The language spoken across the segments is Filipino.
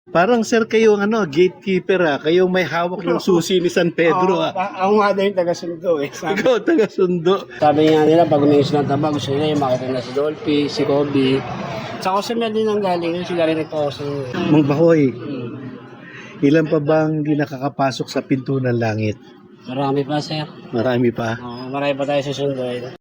Parang sir kayo ang gatekeeper kayo may hawak ng susi ni San Pedro Ako nga din yung taga-sundo eh. Ikaw taga-sundo. Sabi nga nila, pag umiis ng taba, gusto nila yung makita na si Dolphy, si Kobe. Sa Cozumel din ang galing, yung sila rin nagpa-Cozumel. Mang Bakoy, ilan pa bang hindi nakakapasok sa pinto ng langit? Marami pa, sir. Marami pa. Marami pa tayo susunduin.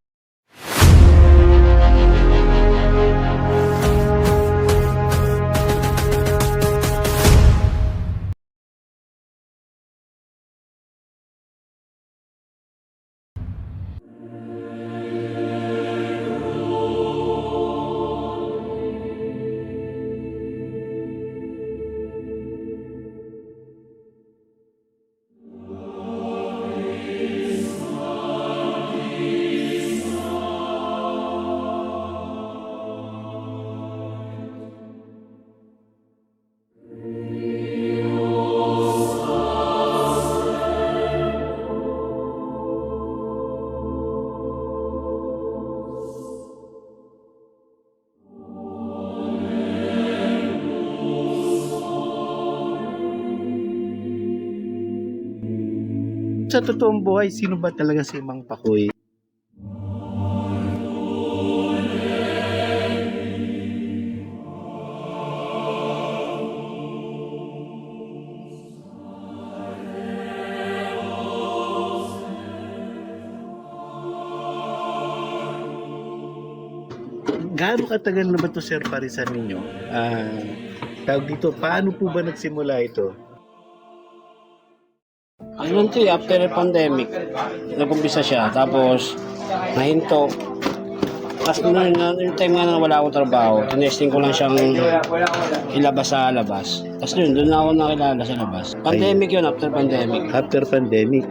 Sa totoong buhay, sino ba talaga si Mang Bakoy? Gaano katagal na ba ito, sir, parisan ninyo? Tawag dito, paano po ba nagsimula ito? Ayun to after the pandemic, nag-umpisa siya. Tapos, nahinto. Tapos yung time nga na wala akong trabaho, tinesting ko lang siyang ilabas sa labas. Tapos doon na ako nakilala sa labas. Pandemic yun, after pandemic. After pandemic.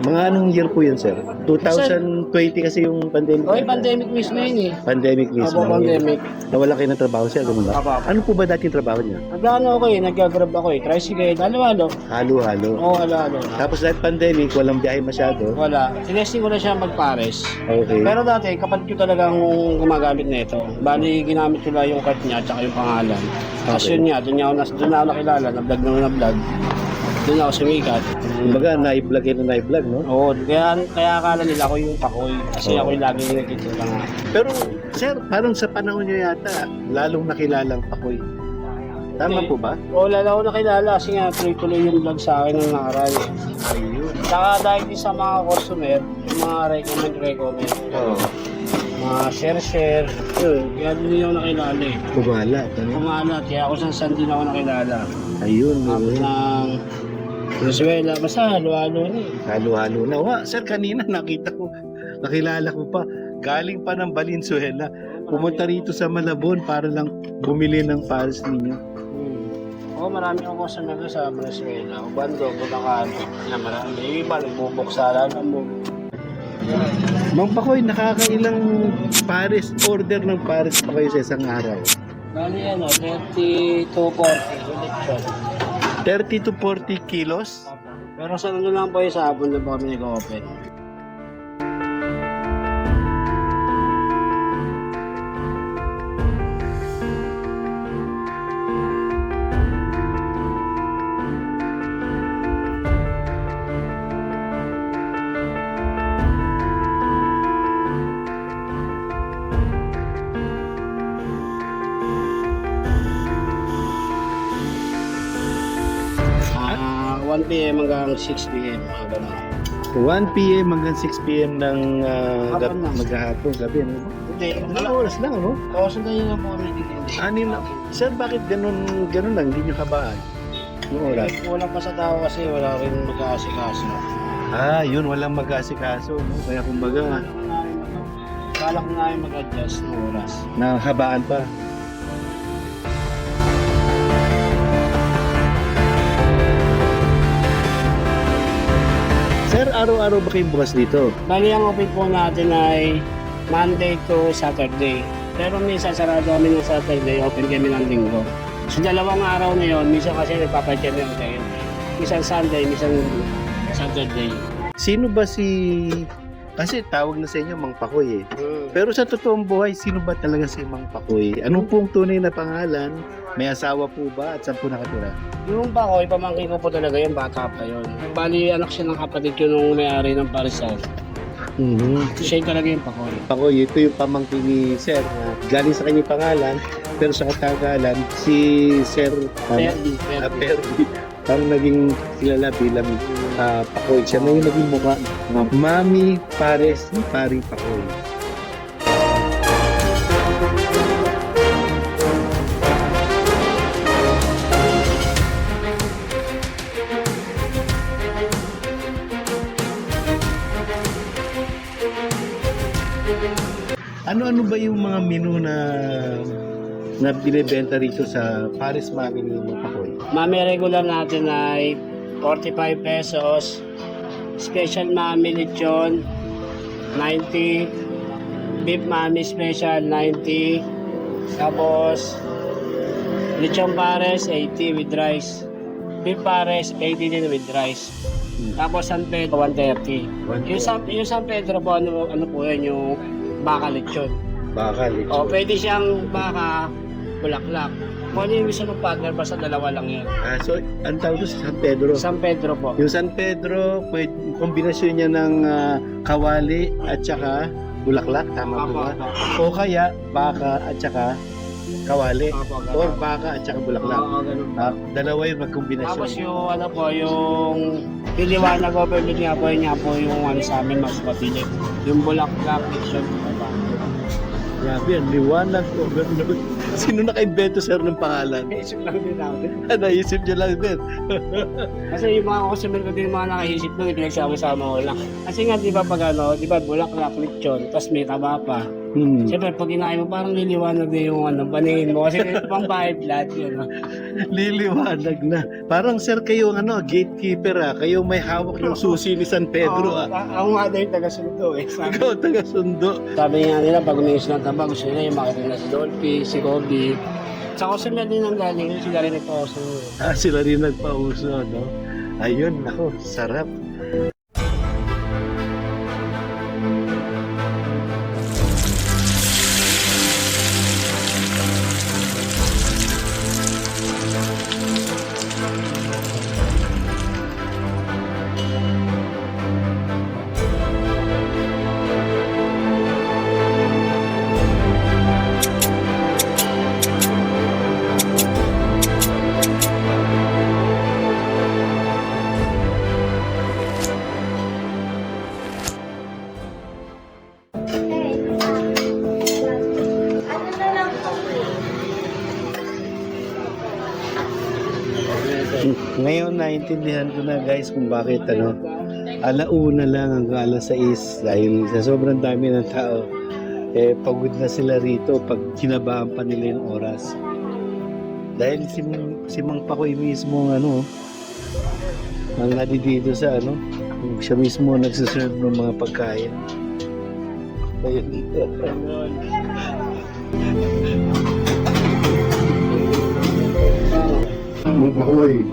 Mga anong year po yun, sir? 2020 kasi yung pandemic. Okay, pandemic mismo yun eh. Pandemic mismo. Opo, pandemic. Nawala kayo ng trabaho, sir? Ganun ba? Opo. Ano po ba dati yung trabaho niya? Nag-ano ako eh, nag-grab ako eh. Tricycle, halo-halo. Halo-halo. Oo, halo-halo. Tapos dahil pandemic, walang biyahe masyado. Wala. Tinesting ko na siya magpares. Okay. Pero dati, kapatid ko talagang gumagamit nito. Bali, ginamit ko lang yung card niya at saka yung pangalan. Tapos Okay. yun niya, doon ako nakilala, na-vlog na na-vlog. Doon ako sumikat. Kumbaga, na-vlog yun na na-vlog, no? Oo, kaya akala nila ako yung Bakoy. Kasi Oo. ako yung lagi nagkikita nga. Pero, sir, parang sa panahon niyo yata, lalong nakilalang Bakoy. Tama po ba? Oo, lala ko nakilala kasi nga tuloy-tuloy yung vlog sa akin ng nakaraan. Ayun. Saka dahil din sa mga customer, yung mga recommend. Oo. Mga share. Yun, kaya doon yung nakilala eh. Kumala. Ano? Kumalat, kaya ako sa San din ako nakilala. Ayun. Tapos ng Venezuela, basta halo-halo na eh. Halo-halo na. Sir, kanina nakilala ko pa. Galing pa ng Valenzuela. Pumunta rito sa Malabon para lang bumili ng pares ninyo. Oo, marami akong customer doon sa Venezuela. Ubando, Butacano. Yan, marami. Yung iba, nagbubuksalan mo. Mang Bakoy, nakakailang pares, order ng pares pa kayo sa isang araw? Bali 30 to 40. Ulit siya. 30 to 40 kilos? Pero sa ano lang po yung sa hapon na po kami nag-open. Ah, 1 p.m. hanggang 6 p.m. mga ganun. 1 p.m. hanggang 6 p.m. ng Hapon na. maghapon, gabi. Ano? Hindi, Ilang oras lang, ano? Oo, sundan yun lang po kami nagtitindi. Anim na. Sir, bakit ganun lang? Hindi nyo kabaan? Yung oras? Kulang pa sa tao kasi wala rin mag-aasikaso. Yun, walang mag-asikaso. No? Kaya kumbaga, Balak na namin mag-adjust ng oras. nahabaan pa. Sir, araw-araw ba kayo bukas dito? Bali, ang open po natin ay Monday to Saturday. Pero minsan sarado kami ng Saturday, open kami ng Linggo. Sa dalawang araw na yun, minsan kasi nagpapadyan ng tayo. Minsan Sunday, minsan Saturday. Sino ba si Kasi tawag na sa inyo Mang Pakoy eh. Pero sa totoong buhay, sino ba talaga si Mang Pakoy? Anong pong tunay na pangalan? May asawa po ba at saan po nakatira? Yung Pakoy, pamangkin ko po talaga yun, bata pa yun. Bali, anak siya ng kapatid ko nung may-ari ng Parisal. Siya yung talaga yung Pakoy. Pakoy, ito yung pamangkin ni Sir. Galing sa kanyang pangalan, pero sa katagalan, si Sir Perdi. Perdi. Parang naging kilala bilang Pakoy. Siya na yung naging mukha. Mami Pares ni Paring Pakoy. Ano-ano ba yung mga menu na binibenta rito sa Paris Mami ni Pakoy? Mami regular natin ay 45 pesos. Special Mami Lechon, 90. Beef Mami Special, 90. Tapos, Lechon Pares, 80 with rice. Beef Pares, 80 din with rice. Tapos San Pedro, 130. Yung San Pedro po, ano po yun, yung baka lechon. Baka lechon. O, pwede siyang baka bulaklak. Kung ano yung gusto ng partner, basta dalawa lang yun. So, ang tawag doon sa San Pedro. San Pedro po. Yung San Pedro, kombinasyon niya ng kawali at saka bulaklak, tama po ba? O kaya baka at saka kawali. Or baka at saka bulaklak. Ganun. Dalawa yung magkombinasyon. Tapos yung ano po, yung piliwanag overload nga po yung ano sa amin mas mapili. Yung bulaklak, lechon, diba? Grabe yan, liwanag overload. Sino naka-invento sir ng pangalan? Naisip lang din namin. Naisip niya lang din. Kasi yung mga customer ko din mga nakaisip doon, pinagsama-sama ko lang. Kasi nga, di ba pag ano, di ba bulaklak, lechon, tapos may taba pa. Siyempre, pag kinain mo, parang liliwanag na yung ano, paningin mo. Kasi pang bahay blood yun. Liliwanag na. Parang sir kayo gatekeeper Kayo may hawak yung susi ni San Pedro Ako nga na yung taga-sundo eh. Ikaw taga-sundo. Sabi nga nila, pag umiis ng taba, gusto nila yung makita na si Dolphy, si Kobe. Sa customer din ang galing, sila rin nagpauso. Sila rin nagpauso, no? Ayun, ako, sarap. Ngayon naintindihan ko na guys kung bakit alauna lang hanggang alas 6 dahil sa sobrang dami ng tao pagod na sila rito pag kinabahan pa nila yung oras dahil si Mang Pakoy mismo ang dito sa siya mismo nagsaserve ng mga pagkain. Ayun. Mang Pakoy,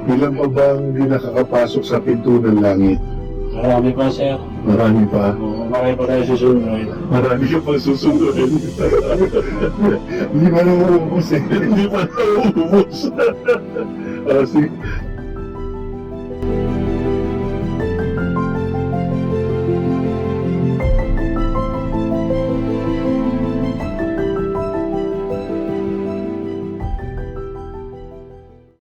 ilan pa bang hindi nakakapasok sa pinto ng langit? Marami pa, sir. Marami pa. Marami pa tayo susunod. Marami ka pa susunodin. Hindi pa nauubos eh. Hindi pa nauubos.